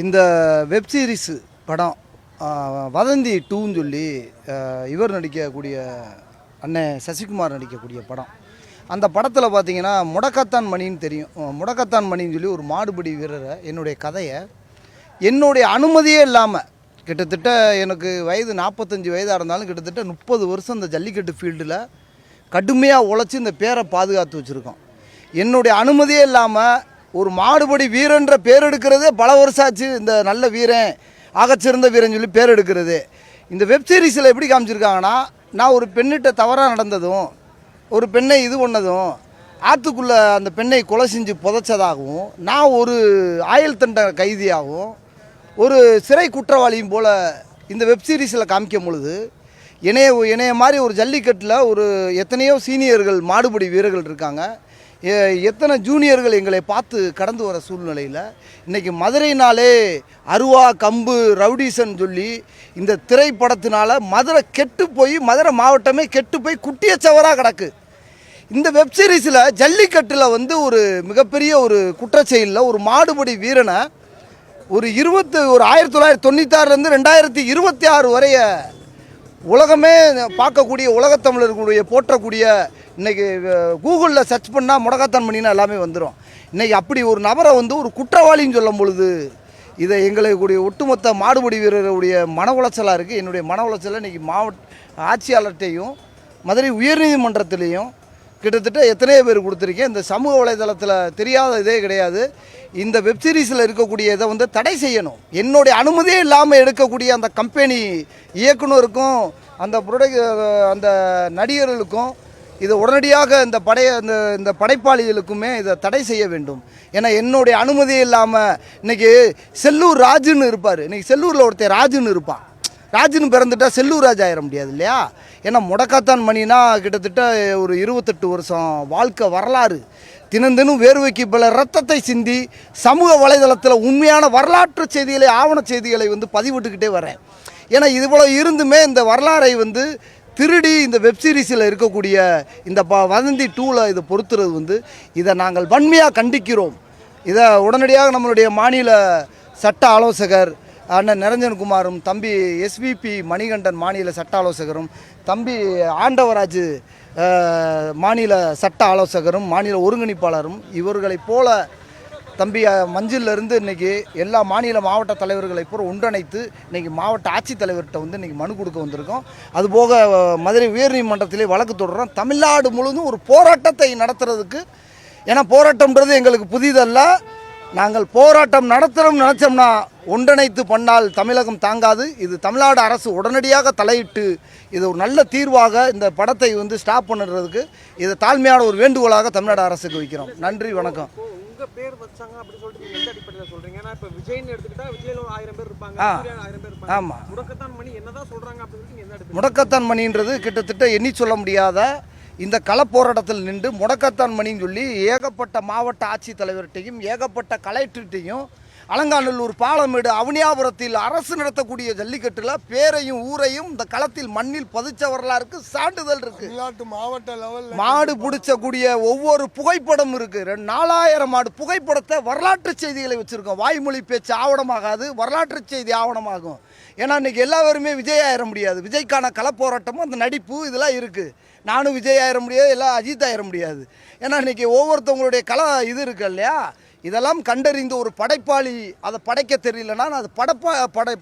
இந்த web series படம் வதந்தி டூன்னு சொல்லி இவர் நடிக்கக்கூடிய அண்ணன் சசிகுமார் நடிக்கக்கூடிய படம். அந்த படத்தில் பார்த்தீங்கன்னா முடக்கத்தான் மணின்னு தெரியும். முடக்கத்தான் மணின்னு சொல்லி ஒரு மாடுபிடி வீரரை என்னுடைய கதையை என்னுடைய அனுமதியே இல்லாமல் கிட்டத்தட்ட எனக்கு வயது 45 வயதாக இருந்தாலும் கிட்டத்தட்ட 30 வருஷம் இந்த ஜல்லிக்கட்டு ஃபீல்டில் கடுமையாக உழைச்சி இந்த பேரை பாதுகாத்து வச்சுருக்கோம். என்னுடைய அனுமதியே இல்லாமல் ஒரு மாடுபடி வீரன்ற பேர் எடுக்கிறதே பல வருஷம் ஆச்சு. இந்த நல்ல வீரன், ஆகச்சிறந்த வீரன் சொல்லி பேர் எடுக்கிறது. இந்த வெப்சீரிஸில் எப்படி காமிச்சிருக்காங்கன்னா, நான் ஒரு பெண்ணிட்ட தவறாக நடந்ததும், ஒரு பெண்ணை இது பண்ணதும், ஆற்றுக்குள்ளே அந்த பெண்ணை கொலை செஞ்சு புதைச்சதாகவும், நான் ஒரு ஆயுள் தண்டனை கைதியாகவும், ஒரு சிறை குற்றவாளியும் போல் இந்த வெப்சீரிஸில் காமிக்கும் பொழுது இணைய மாதிரி ஒரு ஜல்லிக்கட்டில் ஒரு எத்தனையோ சீனியர்கள் மாடுபடி வீரர்கள் இருக்காங்க. எத்தனை ஜூனியர்கள் எங்களை பார்த்து கடந்து வர சூழ்நிலையில் இன்றைக்கி மதுரைனாலே அருவா கம்பு ரவுடிசன் சொல்லி இந்த திரைப்படத்தினால மதுரை கெட்டு போய், மதுரை மாவட்டமே கெட்டு போய் குட்டியச்சவராக கிடக்கு. இந்த வெப்சீரிஸில் ஜல்லிக்கட்டில் ஒரு மிகப்பெரிய ஒரு குற்றச்செயலில் ஒரு மாடுபடி வீரனை ஒரு 1996 2026 வரைய உலகமே பார்க்கக்கூடிய, உலகத்தமிழர்களுடைய போற்றக்கூடிய, இன்றைக்கி கூகுளில் சர்ச் பண்ணால் முடக்கத்தான் மணினா எல்லாமே வந்துடும். இன்றைக்கி அப்படி ஒரு நபரை ஒரு குற்றவாளின்னு சொல்லும் பொழுது இதை எங்களுடைய ஒட்டுமொத்த மாடுபடி வீரருடைய மன உளைச்சலாக இருக்குது. என்னுடைய மன உளைச்சலை இன்றைக்கி மாவட்ட ஆட்சியாளர்கிட்டையும் மதுரை உயர்நீதிமன்றத்திலையும் கிட்டத்தட்ட எத்தனையோ பேர் கொடுத்துருக்கேன். இந்த சமூக வலைதளத்தில் தெரியாத இதே கிடையாது. இந்த வெப்சீரிஸில் இருக்கக்கூடிய இதை தடை செய்யணும். என்னுடைய அனுமதியே இல்லாமல் எடுக்கக்கூடிய அந்த கம்பெனி இயக்குனருக்கும் அந்த நடிகர்களுக்கும் இதை உடனடியாக இந்த படைப்பாளிகளுக்குமே இதை தடை செய்ய வேண்டும். ஏன்னா என்னுடைய அனுமதியே இல்லாமல் இன்றைக்கி செல்லூர் ராஜுன்னு இருப்பார். இன்றைக்கி செல்லூரில் ஒருத்தர் ராஜுன்னு இருப்பான். ராஜுன்னு பிறந்துட்டால் செல்லூர் ராஜ் ஆயிட முடியாது இல்லையா? ஏன்னா முடக்கத்தான் மணினா கிட்டத்தட்ட ஒரு 28 வருஷம் வாழ்க்கை வரலாறு. தினந்தினும் வேர்வைக்கு பல ரத்தத்தை சிந்தி சமூக வலைதளத்தில் உண்மையான வரலாற்று செய்திகளை, ஆவண செய்திகளை பதிவிட்டுக்கிட்டே வரேன். ஏன்னா இதுபோல இருந்துமே இந்த வரலாறை திருடி இந்த வெப்சீரிஸில் இருக்கக்கூடிய இந்த வதந்தி டூவில் இதை பொறுத்துறது இதை நாங்கள் வன்மையாக கண்டிக்கிறோம். இதை உடனடியாக நம்மளுடைய மாநில சட்ட ஆலோசகர் அண்ணன் நிரஞ்சன்குமாரும், தம்பி எஸ்விபி மணிகண்டன் மாநில சட்ட ஆலோசகரும், தம்பி ஆண்டவராஜ் மாநில சட்ட ஆலோசகரும், மாநில ஒருங்கிணைப்பாளரும், இவர்களைப் போல தம்பி மஞ்சிலிருந்து இன்றைக்கி எல்லா மாநில மாவட்ட தலைவர்களை பூரா ஒன்றிணைத்து இன்றைக்கி மாவட்ட ஆட்சித்தலைவர்கிட்ட இன்றைக்கி மனு கொடுக்க வந்திருக்கோம். அதுபோக மதுரை உயர்நீதிமன்றத்திலே வழக்கு தொடர்றோம். தமிழ்நாடு முழுவதும் ஒரு போராட்டத்தை நடத்துறதுக்கு, ஏன்னா போராட்டம்ன்றது எங்களுக்கு புதிதல்ல. நாங்கள் போராட்டம் நடத்துகிறோம் நினச்சோம்னா ஒன்றிணைத்து பண்ணால் தமிழகம் தாங்காது. இது தமிழ்நாடு அரசு உடனடியாக தலையிட்டு இது ஒரு நல்ல தீர்வாக இந்த படத்தை ஸ்டாப் பண்ணுறதுக்கு இதை தாழ்மையான ஒரு வேண்டுகோளாக தமிழ்நாடு அரசுக்கு வைக்கிறோம். நன்றி, வணக்கம். உங்க பேர் வச்சாங்க அப்படி சொல்லிட்டு எந்த அடிப்படையில் சொல்றீங்க? ஏன்னா இப்ப விஜய்னு எடுத்துக்கிட்டா விஜய்ல 1000 பேர் இருப்பாங்க, 1000 பேர் இருப்பாங்க. ஆமா, முடக்கத்தான் மணி என்னதான் சொல்றாங்க அப்படி சொல்லிட்டு எந்த அடிப்படையில்? முடக்கத்தான் மணின்றது கிட்டத்தட்ட எண்ணி சொல்ல முடியாத இந்த களப்போராட்டத்தில் நின்று முடக்கத்தான் மணின்னு சொல்லி ஏகப்பட்ட மாவட்ட ஆட்சித்தலைவர்கிட்டையும் ஏகப்பட்ட கலெக்டர்கிட்டையும் அலங்காநல்லூர், பாலமேடு, அவனியாபுரத்தில் அரசு நடத்தக்கூடிய ஜல்லிக்கட்டில் பேரையும் ஊரையும் இந்த களத்தில் மண்ணில் பதிச்ச வரலாறுக்கு சான்றிதழ் இருக்கு. மாவட்ட லெவலில் மாடு பிடிச்சக்கூடிய ஒவ்வொரு புகைப்படம் இருக்கு. 4000 மாடு புகைப்படத்தை வரலாற்று செய்திகளை வச்சிருக்கோம். வாய்மொழி பேச்சு ஆவணமாகாது, வரலாற்று செய்தி ஆவணமாகும். ஏன்னா இன்னைக்கு எல்லாருமே விஜய் ஆயிட முடியாது. விஜய்க்கான களப்போராட்டமும் அந்த நடிப்பு இதெல்லாம் இருக்குது. நானும் விஜய் ஆயிட முடியாது, எல்லாம் அஜித் ஆயிட முடியாது. ஏன்னா இன்றைக்கி ஒவ்வொருத்தவங்களுடைய இது இருக்கு இல்லையா? இதெல்லாம் கண்டறிந்து ஒரு படைப்பாளி அதை படைக்க தெரியலன்னா அது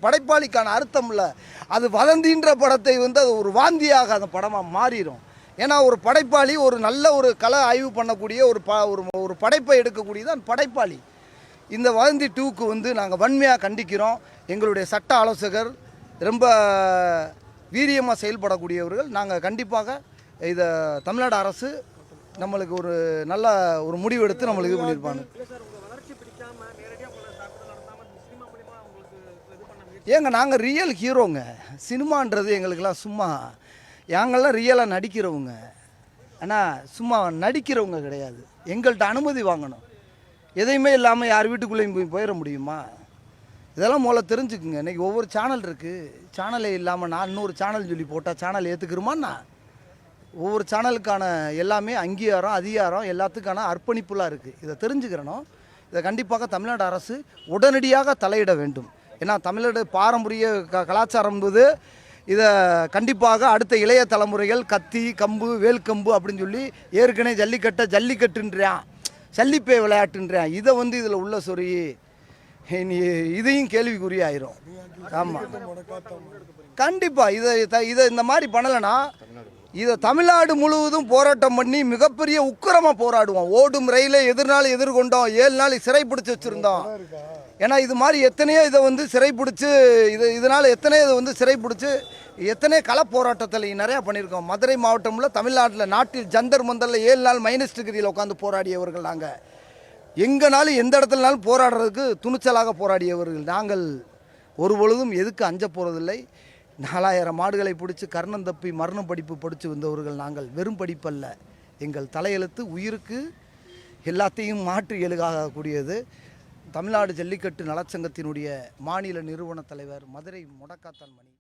படைப்பாளிக்கான அர்த்தம் இல்லை. அது வதந்தின்ற படத்தை அது ஒரு வாந்தியாக அந்த படமாக மாறிடும். ஏன்னா ஒரு படைப்பாளி ஒரு நல்ல ஒரு கலை ஆய்வு பண்ணக்கூடிய ஒரு படைப்பை எடுக்கக்கூடியதான் படைப்பாளி. இந்த வதந்தி டூக்கு நாங்கள் வன்மையாக கண்டிக்கிறோம். எங்களுடைய சட்ட ஆலோசகர் ரொம்ப வீரியமாக செயல்படக்கூடியவர்கள். நாங்கள் கண்டிப்பாக இதை தமிழ்நாடு அரசு நம்மளுக்கு ஒரு நல்ல ஒரு முடிவு எடுத்து நம்மளுக்கு இது பண்ணியிருப்பாங்க. ஏங்க நாங்கள் ரியல் ஹீரோங்க. சினிமான்றது எங்களுக்கெல்லாம் சும்மா, நாங்கள்லாம் ரியலாக நடிக்கிறவங்க. ஆனால் சும்மா நடிக்கிறவங்க கிடையாது. எங்கள்கிட்ட அனுமதி வாங்கணும். எதையுமே இல்லாமல் யார் வீட்டுக்குள்ளேயும் போயிட முடியுமா? இதெல்லாம் முதல்ல தெரிஞ்சுக்குங்க. இன்றைக்கி ஒவ்வொரு சேனல் இருக்குது. சேனலே இல்லாமல் நான் இன்னொரு சேனல் சொல்லி போட்டால் சேனல் ஏற்றுக்கிறோமாண்ணா? ஒவ்வொரு சேனலுக்கான எல்லாமே அங்கீகாரம், அதிகாரம் எல்லாத்துக்கான அர்ப்பணிப்புலாம் இருக்குது. இதை தெரிஞ்சுக்கிறணும். இதை கண்டிப்பாக தமிழ்நாடு அரசு உடனடியாக தலையிட வேண்டும். ஏன்னா தமிழோட பாரம்பரிய கலாச்சாரம் என்பது இதை கண்டிப்பாக அடுத்த இளைய தலைமுறைகள் கத்தி கம்பு வேல்கம்பு அப்படின்னு சொல்லி ஏற்கனவே ஜல்லிக்கட்டுன்றான், ஜல்லிப்பே விளையாட்டுன்றான். இதை வந்து இதில் உள்ள சொறி நீ இதையும் கேள்விக்குறியாயிரும். ஆமாம், கண்டிப்பாக இதை இந்த மாதிரி பண்ணலைன்னா இதை தமிழ்நாடு முழுவதும் போராட்டம் பண்ணி மிகப்பெரிய உக்கிரமாக போராடுவோம். ஓடும் ரயிலை எதிர்நாள் எதிர்கொண்டோம், 7 நாள் சிறைப்பிடிச்சு வச்சுருந்தோம். ஏன்னா இது மாதிரி எத்தனையோ இதை வந்து சிறைப்பிடிச்சு இதனால் எத்தனையோ இதை வந்து சிறைப்பிடிச்சு எத்தனையோ கள போராட்டத்தில் நிறையா பண்ணியிருக்கோம். மதுரை மாவட்டமில் தமிழ்நாட்டில் நாட்டில் ஜந்தர் மந்தரில் 7 நாள் மைனஸ் டிகிரியில் உட்காந்து போராடியவர்கள் நாங்கள். எங்கேனாலும் எந்த இடத்துலனாலும் போராடுறதுக்கு துணிச்சலாக போராடியவர்கள் நாங்கள். ஒரு பொழுதும் எதுக்கு அஞ்ச போகிறதில்லை. 4000 மாடுகளை பிடிச்சி கர்ணம் தப்பி மரணம் படிப்பு படித்து வந்தவர்கள் நாங்கள். வெறும் படிப்பல்ல, எங்கள் தலையெழுத்து உயிருக்கு எல்லாத்தையும் மாற்றி எழுகக்கூடியது. தமிழ்நாடு ஜல்லிக்கட்டு நலச்சங்கத்தினுடைய மாநில நிறுவன தலைவர் மதுரை முடக்காத்தான் மணி.